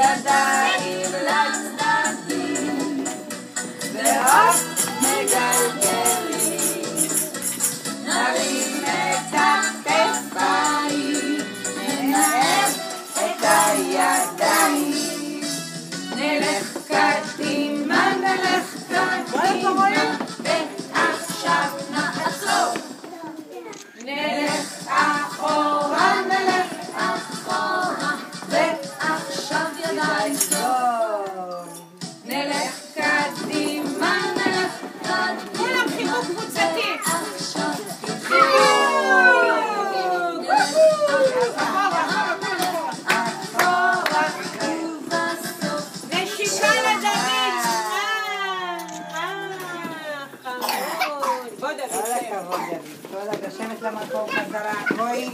ידיים לצדדים ועוד מגלגלים, נרים את הכתפיים, ננער את הידיים, נלך קדימה, נלך קדימה, ועכשיו נעצור, נלך אחורה, נלך אחורה, ועכשיו ידיים טוב, נלך קדימה, נלך קדימה, כולם חיבוק קבוצתי, עכשיו כל הכבוד, דוד. כל הכבוד, לשבת למקום חזרה. בואי.